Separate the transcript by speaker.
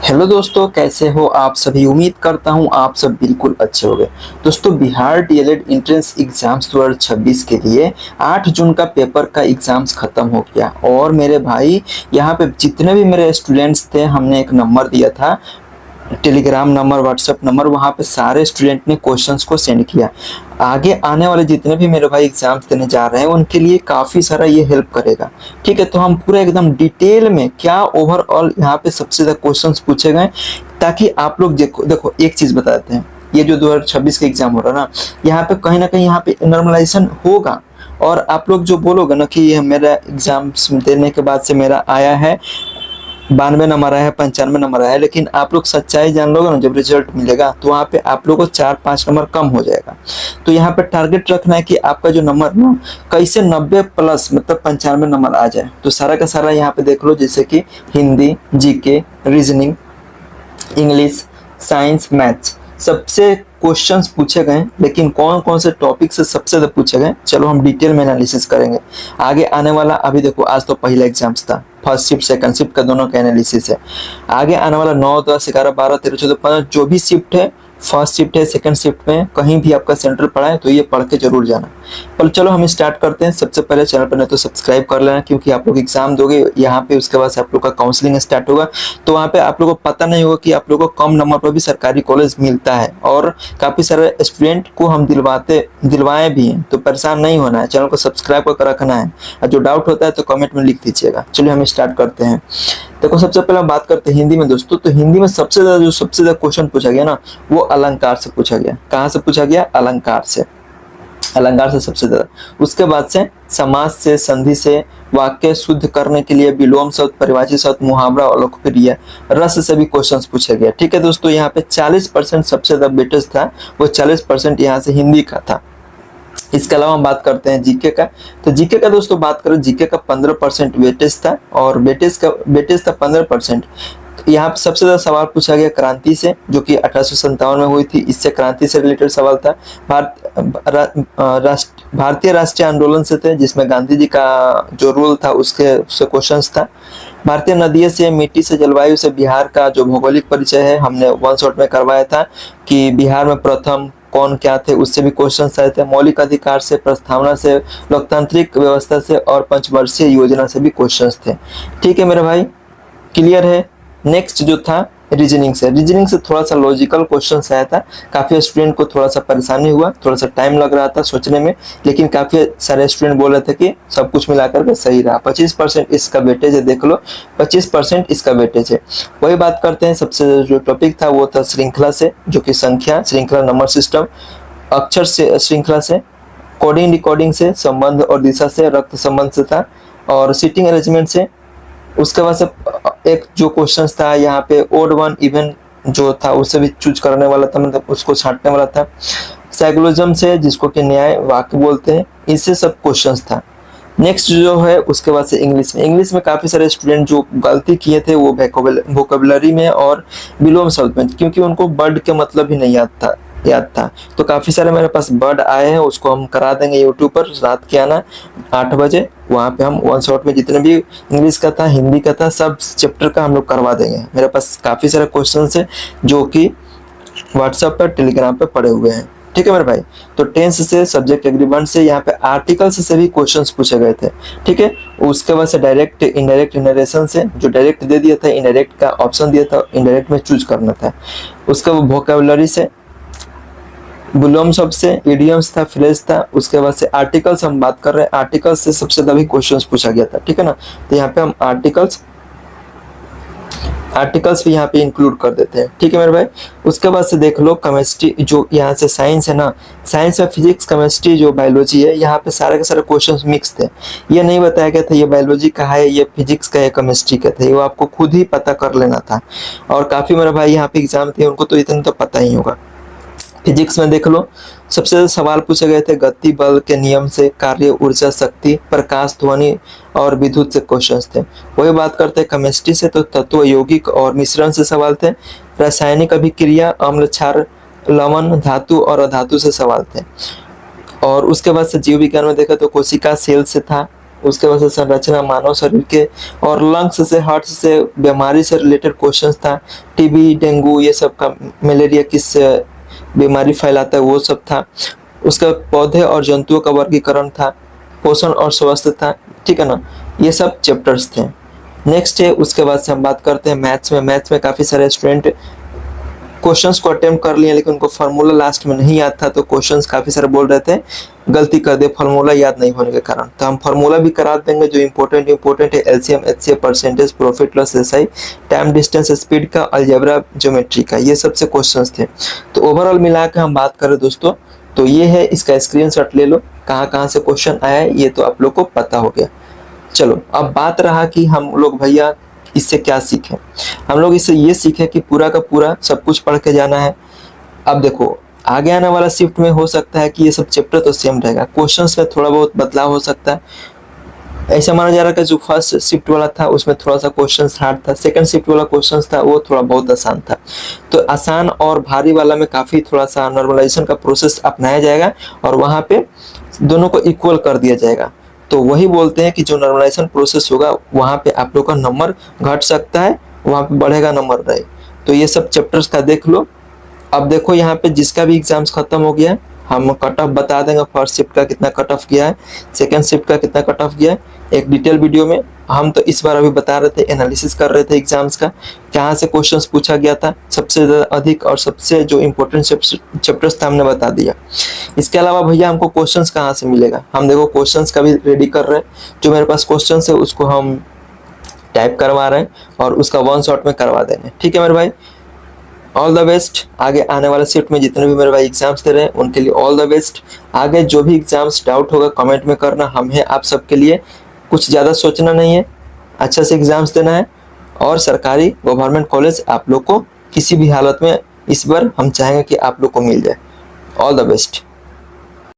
Speaker 1: Hello दोस्तों, कैसे हो आप सभी। उम्मीद करता हूं आप सब बिल्कुल अच्छे होंगे। दोस्तों, बिहार डीएलएड एंट्रेंस एग्जाम्स 2026 के लिए 8 जून का पेपर का एग्जाम्स खत्म हो गया। और मेरे भाई, यहाँ पे जितने भी मेरे स्टूडेंट्स थे, हमने एक नंबर दिया था, टेलीग्राम नंबर, व्हाट्सएप नंबर, वहाँ पे सारे स्टूडेंट ने क्वेश्चंस को सेंड किया। आगे आने वाले जितने भी मेरे भाई एग्जाम्स देने जा रहे हैं उनके लिए काफ़ी सारा ये हेल्प करेगा। ठीक है, तो हम पूरा एकदम डिटेल में क्या ओवरऑल यहाँ पे सबसे ज़्यादा क्वेश्चंस पूछे गए, ताकि आप लोग देखो देखो एक चीज़ बता देते हैं। ये जो 2026 का एग्जाम हो रहा है ना, यहाँ पे कहीं ना कहीं यहाँ पे नॉर्मलाइजेशन होगा। और आप लोग जो बोलोगे ना कि ये मेरा एग्जाम्स देने के बाद से मेरा आया है 92 नंबर आया है, 95 नंबर आया है, लेकिन आप लोग सच्चाई जान लोगे ना, जब रिजल्ट मिलेगा तो वहाँ पे आप लोगों को 4-5 नंबर कम हो जाएगा। तो यहाँ पे टारगेट रखना है कि आपका जो नंबर ना कैसे 90 प्लस मतलब 95 नंबर आ जाए। तो सारा का सारा यहाँ पे देख लो, जैसे कि Hindi, GK, reasoning, English, science, maths, सबसे क्वेश्चंस पूछे गए। लेकिन कौन कौन से टॉपिक से सबसे ज्यादा पूछे गए, चलो हम डिटेल में एनालिसिस करेंगे। आगे आने वाला, अभी देखो आज तो पहला एग्जाम्स था, फर्स्ट शिफ्ट सेकंड शिफ्ट का दोनों का एनालिसिस है। आगे आने वाला 9, 10, 11, 12, 13, 14, 15 जो भी शिफ्ट है, फर्स्ट शिफ्ट है, सेकंड शिफ्ट में कहीं भी आपका सेंटर पड़ा है तो ये पढ़ के जरूर जाना। पर चलो हम स्टार्ट करते हैं। सबसे पहले चैनल पर नहीं तो सब्सक्राइब कर लेना, क्योंकि आप लोग एग्जाम दोगे यहाँ पे, उसके बाद से आप लोग का काउंसलिंग स्टार्ट होगा। तो वहाँ पे आप लोगों को पता नहीं होगा कि आप लोगों को कम नंबर पर भी सरकारी कॉलेज मिलता है, और काफ़ी सारे स्टूडेंट को हम दिलवाए भी हैं। तो परेशान नहीं होना है, चैनल को सब्सक्राइब करके रखना है, और जो डाउट होता है तो कमेंट में लिख दीजिएगा। चलिए हम स्टार्ट करते हैं। देखो, सबसे पहले हम बात करते हैं हिंदी में दोस्तों। तो हिंदी में सबसे ज्यादा क्वेश्चन पूछा गया ना, वो अलंकार से पूछा गया। कहाँ से पूछा गया? अलंकार से। अलंकार से सबसे ज्यादा। उसके बाद से समास से, संधि से, वाक्य शुद्ध करने के लिए विलोम शब्द, परिभाषित शब्द, मुहावरा और लोकप्रिय, रस से भी क्वेश्चंस पूछे गए। ठीक है दोस्तों, यहाँ पे 40% सबसे ज्यादा वेटेज था, वो 40% यहाँ से हिंदी का था। इसके अलावा हम बात करते हैं जीके का। तो जीके का दोस्तों बात करें, जीके का 15% वेटेज था, और वेटेज था 15%। यहाँ पे सबसे ज्यादा सवाल पूछा गया क्रांति से, जो कि 1857 में हुई थी। इससे क्रांति से रिलेटेड सवाल था। भारतीय राष्ट्रीय आंदोलन से थे, जिसमें गांधी जी का जो रूल था उससे क्वेश्चंस था। भारतीय नदियों से, मिट्टी से, जलवायु से, बिहार का जो भौगोलिक परिचय है हमने वन शॉट में करवाया था कि बिहार में प्रथम कौन क्या थे, उससे भी क्वेश्चन आए थे। मौलिक अधिकार से, प्रस्तावना से, लोकतांत्रिक व्यवस्था से और पंचवर्षीय योजना से भी क्वेश्चंस थे। ठीक है मेरे भाई, क्लियर है। नेक्स्ट जो था रीजनिंग से। रीजनिंग से थोड़ा सा लॉजिकल क्वेश्चन आया था। काफी स्टूडेंट को थोड़ा सा परेशानी हुआ, थोड़ा सा टाइम लग रहा था सोचने में, लेकिन काफी सारे स्टूडेंट बोल रहे थे कि सब कुछ मिलाकर के सही रहा। 25% इसका वेटेज है, देख लो 25% इसका वेटेज है। वही बात करते हैं, सबसे जो टॉपिक था वो था श्रृंखला से, जो कि संख्या श्रृंखला, नंबर सिस्टम, अक्षर से श्रृंखला से, कोडिंग डिकोडिंग से, संबंध और दिशा से, रक्त संबंध से था, और सीटिंग अरेंजमेंट से। उसके बाद से एक जो क्वेश्चन था यहाँ पे ओड वन इवन जो था उससे भी चूज करने वाला था, मतलब उसको छांटने वाला था। साइकोलॉजिज्म से, जिसको कि न्याय वाक्य बोलते हैं, इससे सब क्वेश्चंस था। नेक्स्ट जो है उसके बाद से इंग्लिश में काफी सारे स्टूडेंट जो गलती किए थे वो वोकेबुलरी में और विलोम शब्द में, क्योंकि उनको वर्ड के मतलब ही नहीं याद था। तो काफी सारे मेरे पास वर्ड आए हैं, उसको हम करा देंगे यूट्यूब पर। रात के आना 8 बजे, वहाँ पे हम वन शॉट में जितने भी इंग्लिश का था, हिंदी का था, सब चैप्टर का हम लोग करवा देंगे। मेरे पास काफी सारे क्वेश्चन है जो कि व्हाट्सएप पर, टेलीग्राम पे पड़े हुए हैं। ठीक है मेरे भाई। तो टेंस से, सब्जेक्ट एग्रीमेंट से, यहाँ पे आर्टिकल्स से भी क्वेश्चंस पूछे गए थे। ठीक है, उसके बाद से डायरेक्ट इनडायरेक्ट नरेशन से, जो डायरेक्ट दे दिया था, इनडायरेक्ट का ऑप्शन दिया था, इनडायरेक्ट में चूज करना था। उसके बाद वोकेबुलरी से, विलोम शब्द से, इडियम्स था, फ्रेज था। उसके बाद से आर्टिकल्स हम बात कर रहे हैं, आर्टिकल्स से सबसे ज्यादा भी क्वेश्चंस पूछा गया था। ठीक है ना, तो यहाँ पे हम आर्टिकल्स भी यहाँ पे इंक्लूड कर देते हैं। ठीक है मेरे भाई। उसके बाद से देख लो केमिस्ट्री, जो यहाँ से साइंस है ना, साइंस में फिजिक्स, केमिस्ट्री, जो बायोलॉजी है, यहाँ पे सारे के सारे क्वेश्चंस मिक्स थे। ये नहीं बताया गया था ये बायोलॉजी का है, ये फिजिक्स का है, केमिस्ट्री का था, वो आपको खुद ही पता कर लेना था। और काफी मेरे भाई यहाँ पे एग्जाम थे, उनको तो इतना तो पता ही होगा। फिजिक्स में देख लो, सबसे ज्यादा सवाल पूछे गए थे गति बल के नियम से, कार्य, ऊर्जा, शक्ति, प्रकाश, ध्वनि और विद्युत से क्वेश्चंस थे। वही बात करते हैं केमिस्ट्री से, तो तत्व, यौगिक और मिश्रण से सवाल थे। रासायनिक अभिक्रिया, अम्ल, क्षार, लवण, धातु और अधातु से सवाल थे। और उसके बाद से जीव विज्ञान में देखा तो कोशिका सेल से था। उसके बाद से संरचना मानव शरीर के, और लंग्स से, हार्ट से, बीमारी से रिलेटेड क्वेश्चंस था। टीबी, डेंगू ये सब का, मलेरिया किस बीमारी फैलाता है वो सब था। उसका पौधे और जंतुओं का वर्गीकरण था, पोषण और स्वास्थ्य था, ठीक है ना, ये सब चैप्टर्स थे। नेक्स्ट है, उसके बाद से हम बात करते हैं मैथ्स में। मैथ्स में काफ़ी सारे स्टूडेंट क्वेश्चंस को अटेम्प्ट कर लिए, लेकिन उनको फार्मूला लास्ट में नहीं याद था, तो क्वेश्चंस काफ़ी सारे बोल रहे थे गलती कर दे फार्मूला याद नहीं होने के कारण। तो हम फार्मूला भी करा देंगे जो इंपॉर्टेंट है, LCM, HCF, percentage, profit loss, SI, time, distance, speed का, अलजेब्रा, ज्योमेट्री का, ये सबसे क्वेश्चंस थे। तो ओवरऑल मिला के हम बात करें दोस्तों, तो ये है, इसका स्क्रीनशॉट ले लो, कहाँ कहाँ से क्वेश्चन आया है ये तो आप लोग को पता हो गया। चलो अब बात रहा कि हम लोग भैया इससे क्या सीखें। हम लोग इससे ये सीखे कि पूरा का पूरा सब कुछ पढ़ के जाना है। अब देखो आगे आने वाला शिफ्ट में हो सकता है कि ये सब चैप्टर तो सेम रहेगा, क्वेश्चंस में थोड़ा बहुत बदलाव हो सकता है। ऐसा माना जा रहा है कि जो फर्स्ट शिफ्ट वाला था उसमें थोड़ा सा क्वेश्चन हार्ड था, सेकंड शिफ्ट वाला क्वेश्चन था वो थोड़ा बहुत आसान था। तो आसान और भारी वाला में काफ़ी थोड़ा सा नॉर्मलाइजेशन का प्रोसेस अपनाया जाएगा और वहाँ पे दोनों को इक्वल कर दिया जाएगा। तो वही बोलते हैं कि जो नॉर्मलाइजेशन प्रोसेस होगा वहाँ पे आप लोग का नंबर घट सकता है, वहाँ पे बढ़ेगा नंबर रहे। तो ये सब चैप्टर्स का देख लो। अब देखो यहाँ पे जिसका भी एग्जाम्स खत्म हो गया है हम कट ऑफ बता देंगे, फर्स्ट शिफ्ट का कितना कट ऑफ गया है, सेकंड शिफ्ट का कितना कट ऑफ गया है, एक डिटेल वीडियो में। हम तो इस बार अभी बता रहे थे, एनालिसिस कर रहे थे एग्जाम्स का, कहाँ से क्वेश्चंस पूछा गया था सबसे ज़्यादा अधिक, और सबसे जो इम्पोर्टेंट चैप्टर्स था हमने बता दिया। इसके अलावा भैया हमको क्वेश्चंस कहाँ से मिलेगा, हम देखो क्वेश्चंस का भी रेडी कर रहे हैं। जो मेरे पास क्वेश्चंस है उसको हम टाइप करवा रहे हैं और उसका वन शॉट में करवा देंगे, ठीक है मेरे भाई। All the best. आगे आने वाले शिफ्ट में जितने भी मेरे भाई एग्जाम्स दे रहे हैं उनके लिए ऑल द बेस्ट। आगे जो भी एग्जाम्स डाउट होगा कमेंट में करना, हम हैं आप सबके लिए। कुछ ज़्यादा सोचना नहीं है, अच्छा से एग्जाम्स देना है, और सरकारी गवर्नमेंट कॉलेज आप लोग को किसी भी हालत में इस बार हम चाहेंगे कि आप लोग को मिल जाए। All the best.